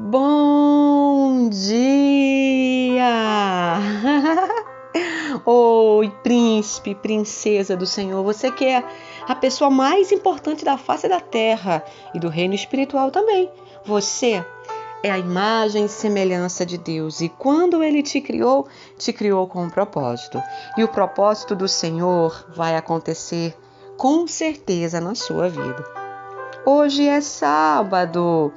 Bom dia! Oi, príncipe, princesa do Senhor, você que é a pessoa mais importante da face da terra e do reino espiritual também. Você é a imagem e semelhança de Deus e quando Ele te criou com um propósito. E o propósito do Senhor vai acontecer com certeza na sua vida. Hoje é sábado,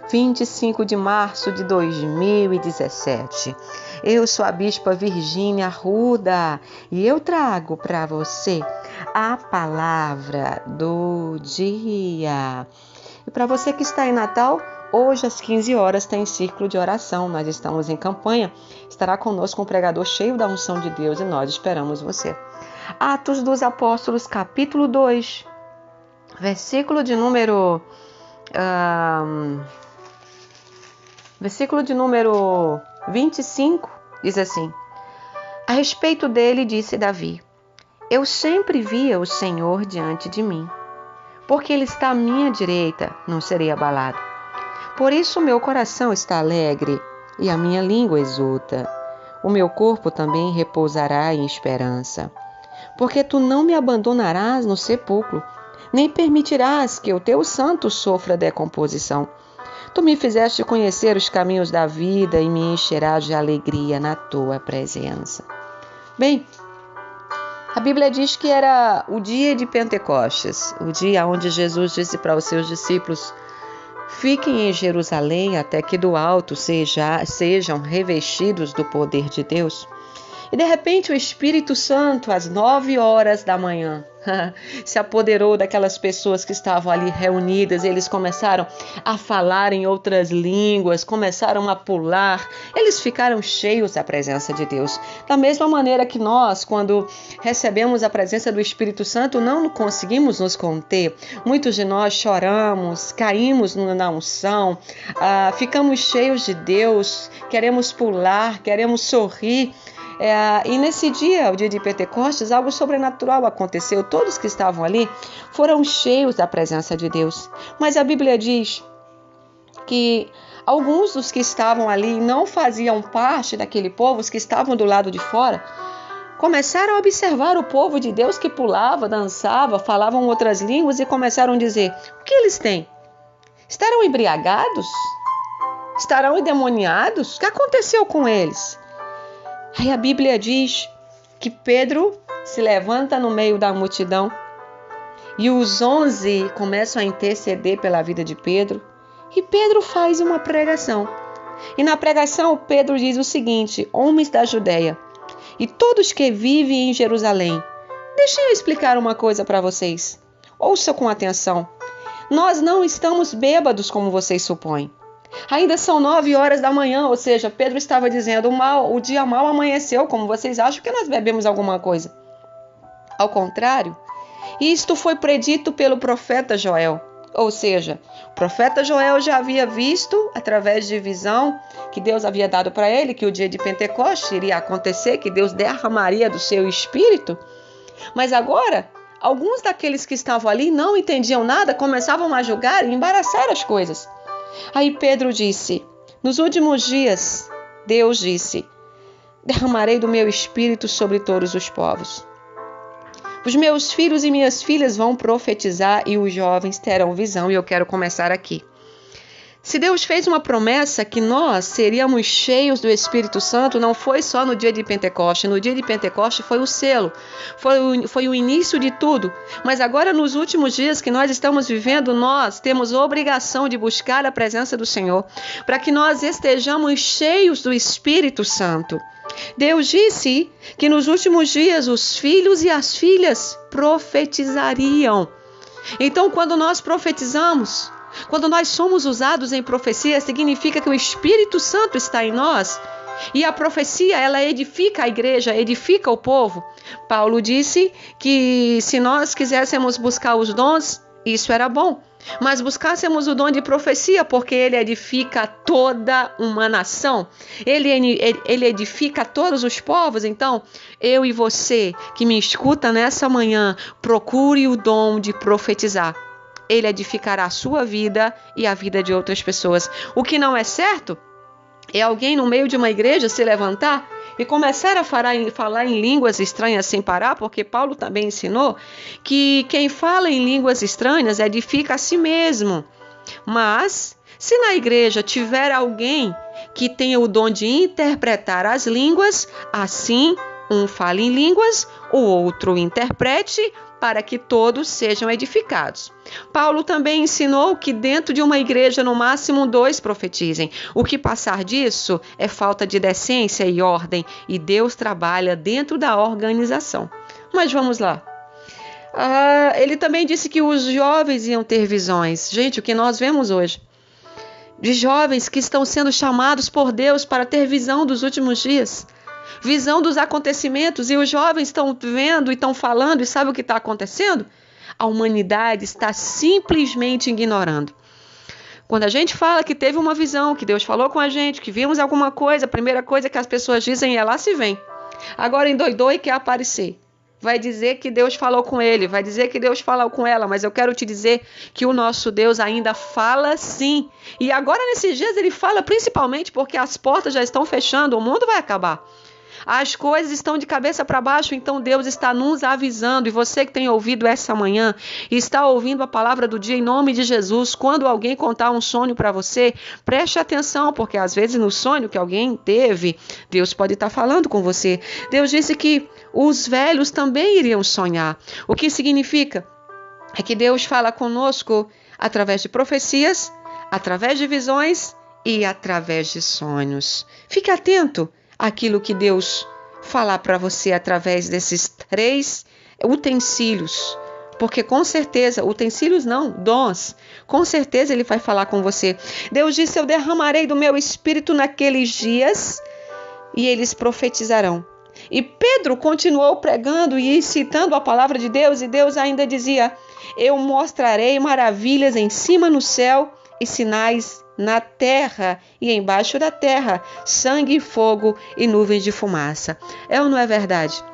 25 de março de 2017. Eu sou a Bispa Virgínia Arruda e eu trago para você a palavra do dia. E para você que está em Natal, hoje às 15 horas tem círculo de oração. Nós estamos em campanha. Estará conosco um pregador cheio da unção de Deus e nós esperamos você. Atos dos Apóstolos, capítulo 2, versículo de número 25, diz assim: a respeito dele disse Davi: eu sempre via o Senhor diante de mim, porque ele está à minha direita, não serei abalado. Por isso o meu coração está alegre e a minha língua exulta. O meu corpo também repousará em esperança, porque tu não me abandonarás no sepulcro, nem permitirás que o teu santo sofra decomposição. Tu me fizeste conhecer os caminhos da vida e me encherás de alegria na tua presença. Bem, a Bíblia diz que era o dia de Pentecostes, o dia onde Jesus disse para os seus discípulos: fiquem em Jerusalém até que do alto sejam revestidos do poder de Deus. E de repente o Espírito Santo, às 9 horas da manhã, se apoderou daquelas pessoas que estavam ali reunidas. Eles começaram a falar em outras línguas, começaram a pular. Eles ficaram cheios da presença de Deus. Da mesma maneira que nós, quando recebemos a presença do Espírito Santo, não conseguimos nos conter. Muitos de nós choramos, caímos na unção, ficamos cheios de Deus, queremos pular, queremos sorrir. E nesse dia, o dia de Pentecostes, algo sobrenatural aconteceu. Todos que estavam ali foram cheios da presença de Deus. Mas a Bíblia diz que alguns dos que estavam ali não faziam parte daquele povo, os que estavam do lado de fora, começaram a observar o povo de Deus que pulava, dançava, falavam outras línguas e começaram a dizer: o que eles têm? Estarão embriagados? Estarão endemoniados? O que aconteceu com eles? Aí a Bíblia diz que Pedro se levanta no meio da multidão e os 11 começam a interceder pela vida de Pedro. E Pedro faz uma pregação. E na pregação Pedro diz o seguinte: homens da Judeia e todos que vivem em Jerusalém, deixem eu explicar uma coisa para vocês. Ouça com atenção. Nós não estamos bêbados como vocês supõem. Ainda são 9 horas da manhã, ou seja, Pedro estava dizendo: o dia mal amanheceu, como vocês acham que nós bebemos alguma coisa. Ao contrário, isto foi predito pelo profeta Joel. Ou seja, o profeta Joel já havia visto, através de visão que Deus havia dado para ele, que o dia de Pentecostes iria acontecer, que Deus derramaria do seu espírito. Mas agora, alguns daqueles que estavam ali não entendiam nada, começavam a julgar e embaraçar as coisas. Aí Pedro disse: nos últimos dias, Deus disse: derramarei do meu espírito sobre todos os povos. Os meus filhos e minhas filhas vão profetizar e os jovens terão visão. E eu quero começar aqui. Se Deus fez uma promessa que nós seríamos cheios do Espírito Santo, não foi só no dia de Pentecostes. No dia de Pentecostes foi o selo, foi o início de tudo. Mas agora, nos últimos dias que nós estamos vivendo, nós temos a obrigação de buscar a presença do Senhor, para que nós estejamos cheios do Espírito Santo. Deus disse que nos últimos dias os filhos e as filhas profetizariam. Então, quando nós profetizamos, quando nós somos usados em profecia, significa que o Espírito Santo está em nós. E a profecia, ela edifica a igreja, edifica o povo. Paulo disse que se nós quiséssemos buscar os dons, isso era bom. Mas buscássemos o dom de profecia, porque ele edifica toda uma nação. Ele edifica todos os povos. Então, eu e você que me escuta nessa manhã, procure o dom de profetizar. ele edificará a sua vida e a vida de outras pessoas. O que não é certo é alguém no meio de uma igreja se levantar e começar a falar em línguas estranhas sem parar, porque Paulo também ensinou que quem fala em línguas estranhas edifica a si mesmo. Mas, se na igreja tiver alguém que tenha o dom de interpretar as línguas, assim um fale em línguas, o outro interprete, para que todos sejam edificados. Paulo também ensinou que dentro de uma igreja, no máximo 2 profetizem. O que passar disso é falta de decência e ordem, e Deus trabalha dentro da organização. Mas vamos lá. Ele também disse que os jovens iam ter visões. Gente, o que nós vemos hoje? De jovens que estão sendo chamados por Deus para ter visão dos últimos dias. Visão dos acontecimentos, e os jovens estão vendo e estão falando, e sabe o que está acontecendo? A humanidade está simplesmente ignorando. Quando a gente fala que teve uma visão, que Deus falou com a gente, que vimos alguma coisa, a primeira coisa que as pessoas dizem é lá se vem. Agora endoidou e quer aparecer. Vai dizer que Deus falou com ele, vai dizer que Deus falou com ela, mas eu quero te dizer que o nosso Deus ainda fala sim. E agora nesses dias ele fala principalmente porque as portas já estão fechando, o mundo vai acabar. As coisas estão de cabeça para baixo, então Deus está nos avisando. E você que tem ouvido essa manhã, está ouvindo a palavra do dia em nome de Jesus, quando alguém contar um sonho para você, preste atenção, porque às vezes no sonho que alguém teve, Deus pode estar falando com você. Deus disse que os velhos também iriam sonhar. O que significa? É que Deus fala conosco através de profecias, através de visões e através de sonhos. Fique atento aquilo que Deus falar para você através desses 3 utensílios, porque com certeza, utensílios não, dons, com certeza ele vai falar com você. Deus disse, eu derramarei do meu espírito naqueles dias e eles profetizarão. E Pedro continuou pregando e citando a palavra de Deus, e Deus ainda dizia, eu mostrarei maravilhas em cima no céu e sinais na terra e embaixo da terra, sangue, fogo e nuvens de fumaça. É ou não é verdade?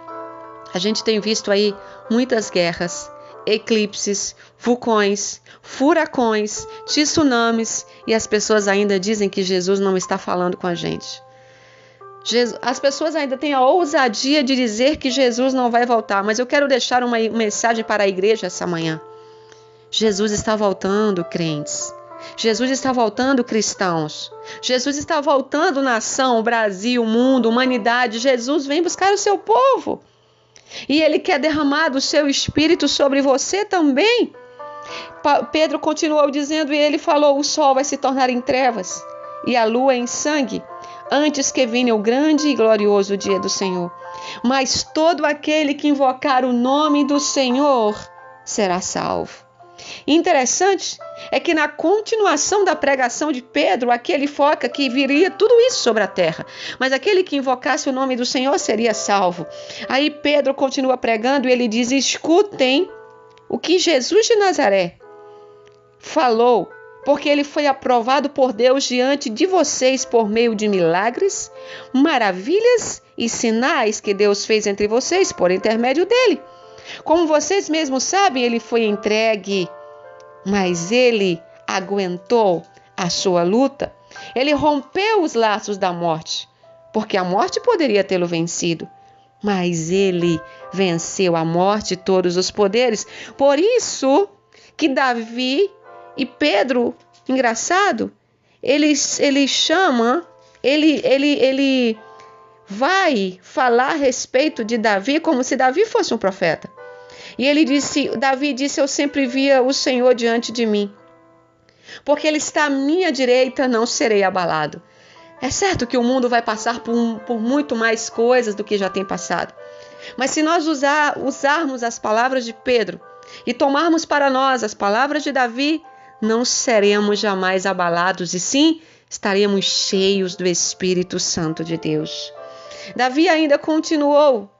A gente tem visto aí muitas guerras, eclipses, vulcões, furacões, tsunamis, e as pessoas ainda dizem que Jesus não está falando com a gente. As pessoas ainda têm a ousadia de dizer que Jesus não vai voltar, mas eu quero deixar uma mensagem para a igreja essa manhã. Jesus está voltando, crentes. Jesus está voltando, cristãos. Jesus está voltando, nação, Brasil, mundo, humanidade. Jesus vem buscar o seu povo. E Ele quer derramar do seu espírito sobre você também. Pedro continuou dizendo, e ele falou, o sol vai se tornar em trevas e a lua em sangue, antes que venha o grande e glorioso dia do Senhor. Mas todo aquele que invocar o nome do Senhor será salvo. Interessante é que na continuação da pregação de Pedro, aqui ele foca que viria tudo isso sobre a terra, mas aquele que invocasse o nome do Senhor seria salvo. Aí Pedro continua pregando e ele diz, escutem o que Jesus de Nazaré falou, porque ele foi aprovado por Deus diante de vocês por meio de milagres, maravilhas e sinais que Deus fez entre vocês por intermédio dele. Como vocês mesmos sabem, ele foi entregue, mas ele aguentou a sua luta. Ele rompeu os laços da morte, porque a morte poderia tê-lo vencido, mas ele venceu a morte e todos os poderes. Por isso que Davi e Pedro, engraçado, ele vai falar a respeito de Davi como se Davi fosse um profeta. E Davi disse, eu sempre via o Senhor diante de mim. Porque ele está à minha direita, não serei abalado. É certo que o mundo vai passar por muito mais coisas do que já tem passado. Mas se nós usarmos as palavras de Pedro e tomarmos para nós as palavras de Davi, não seremos jamais abalados, e sim estaremos cheios do Espírito Santo de Deus. Davi ainda continuou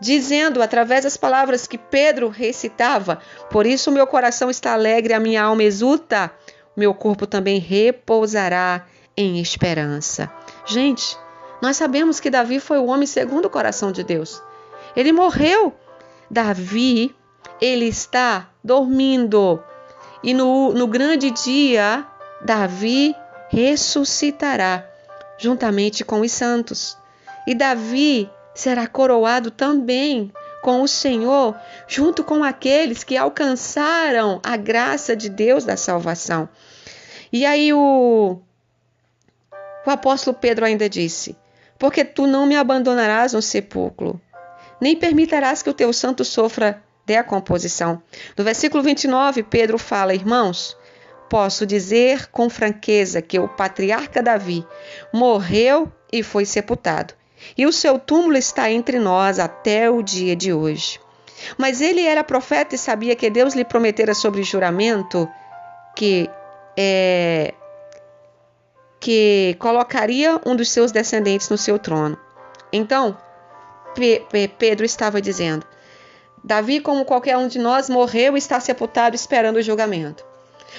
dizendo, através das palavras que Pedro recitava, por isso meu coração está alegre, a minha alma exulta, meu corpo também repousará em esperança. Gente, nós sabemos que Davi foi o homem segundo o coração de Deus. Ele morreu. Davi, ele está dormindo. E no grande dia, Davi ressuscitará juntamente com os santos. E Davi será coroado também com o Senhor, junto com aqueles que alcançaram a graça de Deus da salvação. E aí o apóstolo Pedro ainda disse: porque tu não me abandonarás no sepulcro, nem permitirás que o teu santo sofra decomposição. No versículo 29, Pedro fala: irmãos, posso dizer com franqueza que o patriarca Davi morreu e foi sepultado, e o seu túmulo está entre nós até o dia de hoje. Mas ele era profeta e sabia que Deus lhe prometera sobre juramento que colocaria um dos seus descendentes no seu trono. Então, Pedro estava dizendo: Davi, como qualquer um de nós, morreu e está sepultado esperando o julgamento.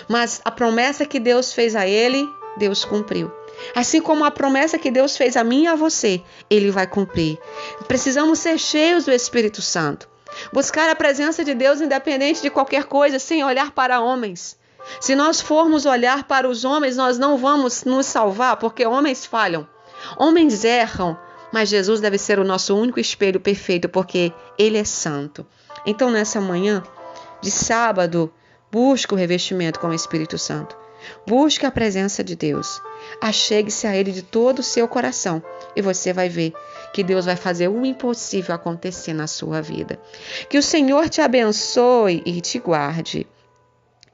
Mas a promessa que Deus fez a ele, Deus cumpriu. Assim como a promessa que Deus fez a mim e a você, Ele vai cumprir. Precisamos ser cheios do Espírito Santo. Buscar a presença de Deus independente de qualquer coisa, sem olhar para homens. Se nós formos olhar para os homens, nós não vamos nos salvar, porque homens falham. Homens erram, mas Jesus deve ser o nosso único espelho perfeito, porque Ele é santo. Então, nessa manhã de sábado, busque o revestimento com o Espírito Santo. Busque a presença de Deus. Achegue-se a Ele de todo o seu coração e você vai ver que Deus vai fazer o impossível acontecer na sua vida. Que o Senhor te abençoe e te guarde.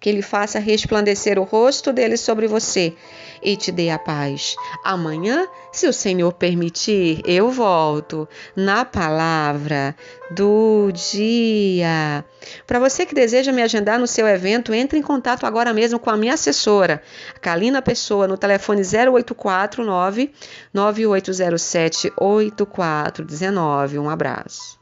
Que Ele faça resplandecer o rosto dele sobre você e te dê a paz. Amanhã, se o Senhor permitir, eu volto na palavra do dia. Para você que deseja me agendar no seu evento, entre em contato agora mesmo com a minha assessora, Kalina Pessoa, no telefone 0849 9807 8419. Um abraço.